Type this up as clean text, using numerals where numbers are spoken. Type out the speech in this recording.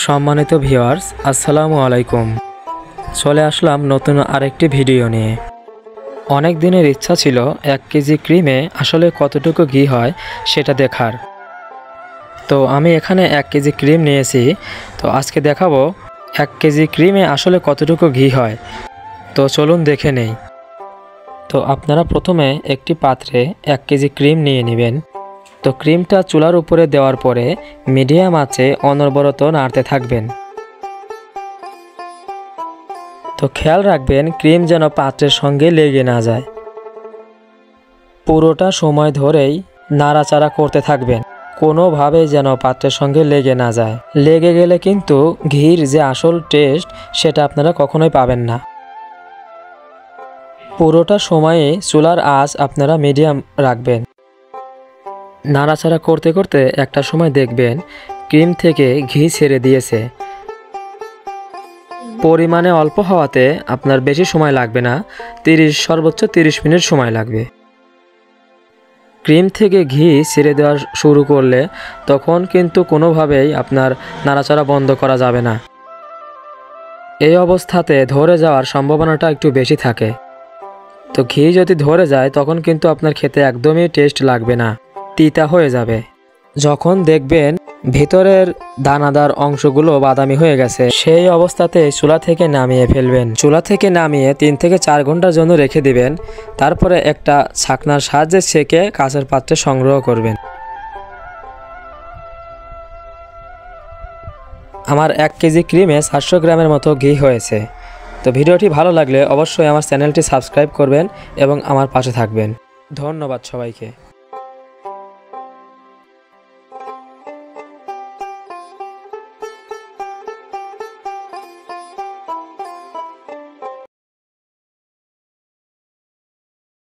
সম্মানিত ভিউয়ার্স, আসসালামু আলাইকুম। চলে আসলাম নতুন আরেকটি ভিডিও নিয়ে। অনেক দিনের ইচ্ছা ছিল 1 কেজি ক্রিমে আসলে কতটুকু ঘি হয় সেটা দেখার। তো আমি এখানে 1 কেজি ক্রিম নিয়েছি। তো আজকে দেখাবো 1 কেজি ক্রিমে আসলে কতটুকু ঘি হয়। তো চলুন দেখে নেই। তো আপনারা প্রথমে একটি পাত্রে 1 কেজি ক্রিম নিয়ে নেবেন। তো ক্রিমটা চুলার উপরে দেওয়ার পরে মিডিয়াম আঁচে অনবরত নাড়তে থাকবেন। তো খেয়াল রাখবেন ক্রিম যেন পাত্রের সঙ্গে লেগে না যায়। পুরোটা সময় ধরেই নাড়াচাড়া করতে থাকবেন, কোনোভাবে যেন পাত্রের সঙ্গে লেগে না যায়। লেগে গেলে কিন্তু ঘির যে আসল টেস্ট সেটা আপনারা কখনোই পাবেন না। পুরোটা সময়ে চুলার আঁচ আপনারা মিডিয়াম রাখবেন। নাড়াচাড়া করতে করতে একটা সময় দেখবেন ক্রিম থেকে ঘি ছেড়ে দিয়েছে। পরিমাণে অল্প হওয়াতে আপনার বেশি সময় লাগবে না, সর্বোচ্চ 30 মিনিট সময় লাগবে। ক্রিম থেকে ঘি ছেড়ে দেওয়া শুরু করলে তখন কিন্তু কোনোভাবেই আপনার নাড়াচাড়া বন্ধ করা যাবে না। এই অবস্থাতে ধরে যাওয়ার সম্ভাবনাটা একটু বেশি থাকে। তো ঘি যদি ধরে যায় তখন কিন্তু আপনার খেতে একদমই টেস্ট লাগবে না, তিতা হয়ে যাবে। যখন দেখবেন ভিতরের দানাদার অংশগুলো বাদামি হয়ে গেছে, সেই অবস্থাতে চুলা থেকে নামিয়ে ফেলবেন। চুলা থেকে নামিয়ে 3 থেকে 4 ঘন্টার জন্য রেখে দিবেন। তারপরে একটা ছাকনার সাহায্যে ছেঁকে কাঁচের পাত্রে সংগ্রহ করবেন। আমার 1 কেজি ক্রিমে 700 গ্রামের মতো ঘি হয়েছে। তো ভিডিওটি ভালো লাগলে অবশ্যই আমার চ্যানেলটি সাবস্ক্রাইব করবেন এবং আমার পাশে থাকবেন। ধন্যবাদ সবাইকে।